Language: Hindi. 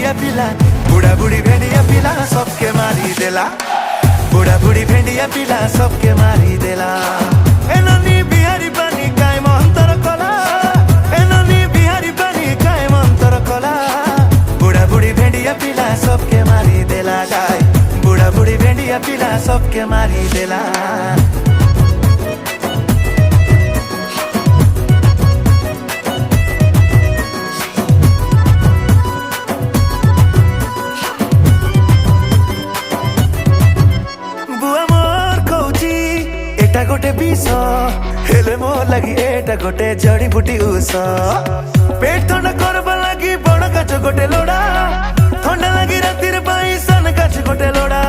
भेंडिया पिला, बुढ़ा बुढ़ी भेंडिया पिला सबके मारी देला। बुढ़ा बुढ़ी भेंडिया पिला सबके मारी देला। एननी बिहारी पानी काय मंतर कला, एननी बिहारी पानी काय मंतर कला। बुढ़ा बुढ़ी भेंडिया पिला सबके मारी देला गाय, बुढ़ा बुढ़ी भेंडिया पिला सबके मारी देला। एटा गोटे विष हेले मो लगी, एटा गोटे जड़ी बुटी उस। पेट थंडा करबा लगी बड़ गाछ गोटे लोड़ा, थंडा लगी रातिर पाई सन गाछ गोटे लोड़ा।